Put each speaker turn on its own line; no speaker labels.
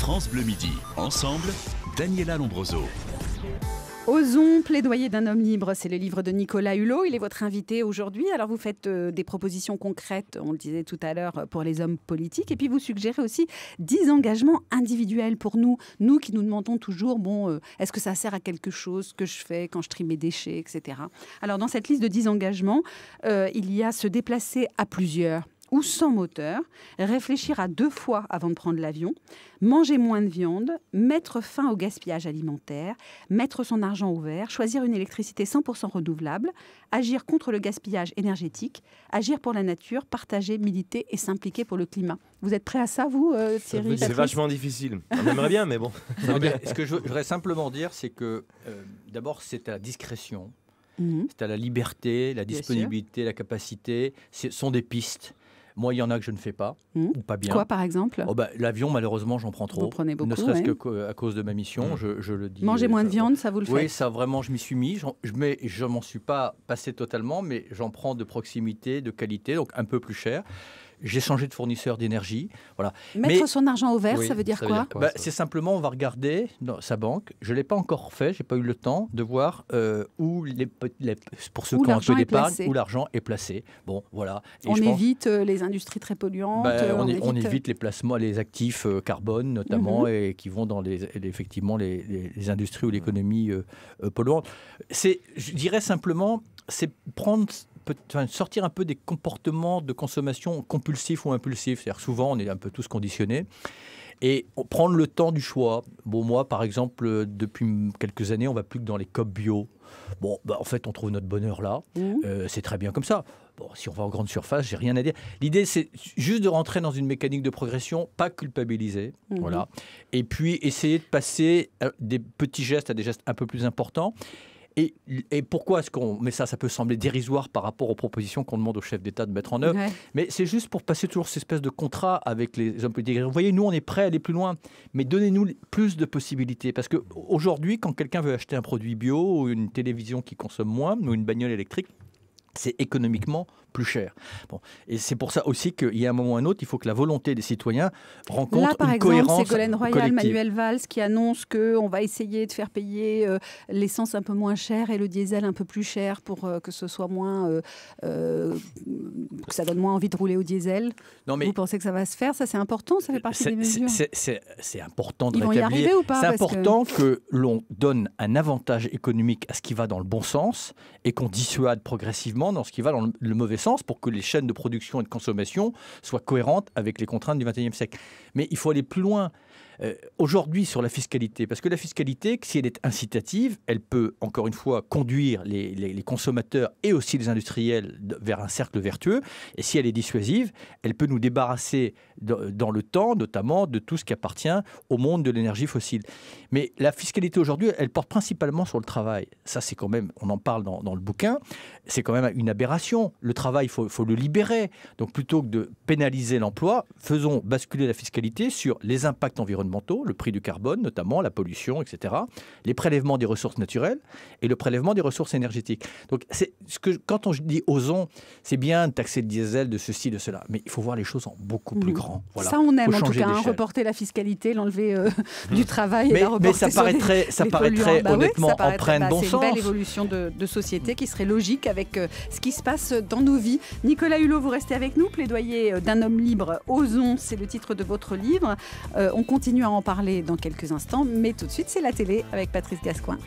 France Bleu Midi. Ensemble, Daniela Lombroso.
Osons, plaidoyer d'un homme libre, c'est le livre de Nicolas Hulot. Il est votre invité aujourd'hui. Alors vous faites des propositions concrètes, on le disait tout à l'heure, pour les hommes politiques. Et puis vous suggérez aussi 10 engagements individuels pour nous qui nous demandons toujours, est-ce que ça sert à quelque chose ce que je fais quand je trie mes déchets, etc. Alors dans cette liste de 10 engagements, il y a se déplacer à plusieurs ou sans moteur, réfléchir à 2 fois avant de prendre l'avion, manger moins de viande, mettre fin au gaspillage alimentaire, mettre son argent au vert, choisir une électricité 100% renouvelable, agir contre le gaspillage énergétique, agir pour la nature, partager, militer et s'impliquer pour le climat. Vous êtes prêts à ça, vous, Thierry?
C'est vachement difficile. On aimerait bien, mais bon.
Ce que je voudrais simplement dire, c'est que d'abord, c'est à la discrétion, c'est à la liberté, la disponibilité, la capacité. Ce sont des pistes. Moi, il y en a que je ne fais pas, ou pas bien.
Quoi, par exemple?
L'avion, malheureusement, j'en prends trop.
Vous prenez beaucoup,
ne serait-ce qu'à cause de ma mission, je le dis.
Manger moins de viande, ça vous le faites?
Oui, ça vraiment, je m'y suis mis. Je m'en suis pas passé totalement, mais j'en prends de proximité, de qualité, donc un peu plus cher. J'ai changé de fournisseur d'énergie. Voilà.
Mettre son argent au vert, ça veut dire quoi?
C'est simplement, on va regarder dans sa banque. Je ne l'ai pas encore fait, je n'ai pas eu le temps de voir où, pour ceux qui ont un peu d'épargne, où l'argent est placé. Bon, voilà. Et
on évite les industries très polluantes.
On évite les placements, les actifs carbone notamment, et qui vont dans effectivement les industries ou l'économie polluante. Je dirais simplement, c'est sortir un peu des comportements de consommation compulsifs ou impulsifs. C'est-à-dire souvent, on est un peu tous conditionnés. Et prendre le temps du choix. Bon, moi, par exemple, depuis quelques années, on ne va plus que dans les COP bio. Bon, en fait, on trouve notre bonheur là. C'est très bien comme ça. Bon, si on va en grande surface, j'ai rien à dire. L'idée, c'est juste de rentrer dans une mécanique de progression, pas culpabiliser. Voilà. Et puis, essayer de passer des petits gestes à des gestes un peu plus importants. Et pourquoi est-ce qu'on... Mais ça peut sembler dérisoire par rapport aux propositions qu'on demande au chef d'État de mettre en œuvre. Ouais. Mais c'est juste pour passer toujours cette espèce de contrat avec les hommes politiques. Vous voyez, nous, on est prêts à aller plus loin. Mais donnez-nous plus de possibilités. Parce qu'aujourd'hui, quand quelqu'un veut acheter un produit bio ou une télévision qui consomme moins ou une bagnole électrique, c'est économiquement plus cher. Bon. Et c'est pour ça aussi qu'il y a un moment ou un autre, il faut que la volonté des citoyens rencontre
là, par
une
exemple,
cohérence
c'est Ségolène Royal,
collective.
Manuel Valls qui annonce qu'on va essayer de faire payer l'essence un peu moins chère et le diesel un peu plus cher pour que ce soit moins... que ça donne moins envie de rouler au diesel. Non, mais vous pensez que ça va se faire? Ça, c'est important? Ça fait partie des mesures?
C'est important de
rétablir. Ils vont y arriver ou pas?
C'est important que l'on donne un avantage économique à ce qui va dans le bon sens et qu'on dissuade progressivement dans ce qui va dans le mauvais sens pour que les chaînes de production et de consommation soient cohérentes avec les contraintes du XXIe siècle. Mais il faut aller plus loin. Aujourd'hui sur la fiscalité, parce que la fiscalité, si elle est incitative, elle peut encore une fois conduire les consommateurs et aussi les industriels vers un cercle vertueux, et si elle est dissuasive, elle peut nous débarrasser dans le temps, notamment de tout ce qui appartient au monde de l'énergie fossile. Mais la fiscalité aujourd'hui, elle porte principalement sur le travail. Ça, c'est quand même, on en parle dans le bouquin, c'est quand même une aberration. Le travail, il faut le libérer. Donc plutôt que de pénaliser l'emploi, faisons basculer la fiscalité sur les impacts environnementaux, le prix du carbone notamment, la pollution, etc., les prélèvements des ressources naturelles et le prélèvement des ressources énergétiques. Donc quand on dit osons, c'est bien de taxer le diesel, de ceci, de cela, mais il faut voir les choses en beaucoup plus grand. Voilà.
Ça, on aime en tout cas, reporter la fiscalité, l'enlever du travail et la reporter
mais ça paraîtrait honnêtement empreint de bon sens.
C'est une belle évolution de société qui serait logique avec ce qui se passe dans nos vies. Nicolas Hulot, vous restez avec nous. Plaidoyer d'un homme libre, osons, c'est le titre de votre livre. On continue à en parler dans quelques instants, mais tout de suite, c'est la télé avec Patrice Gascoigne.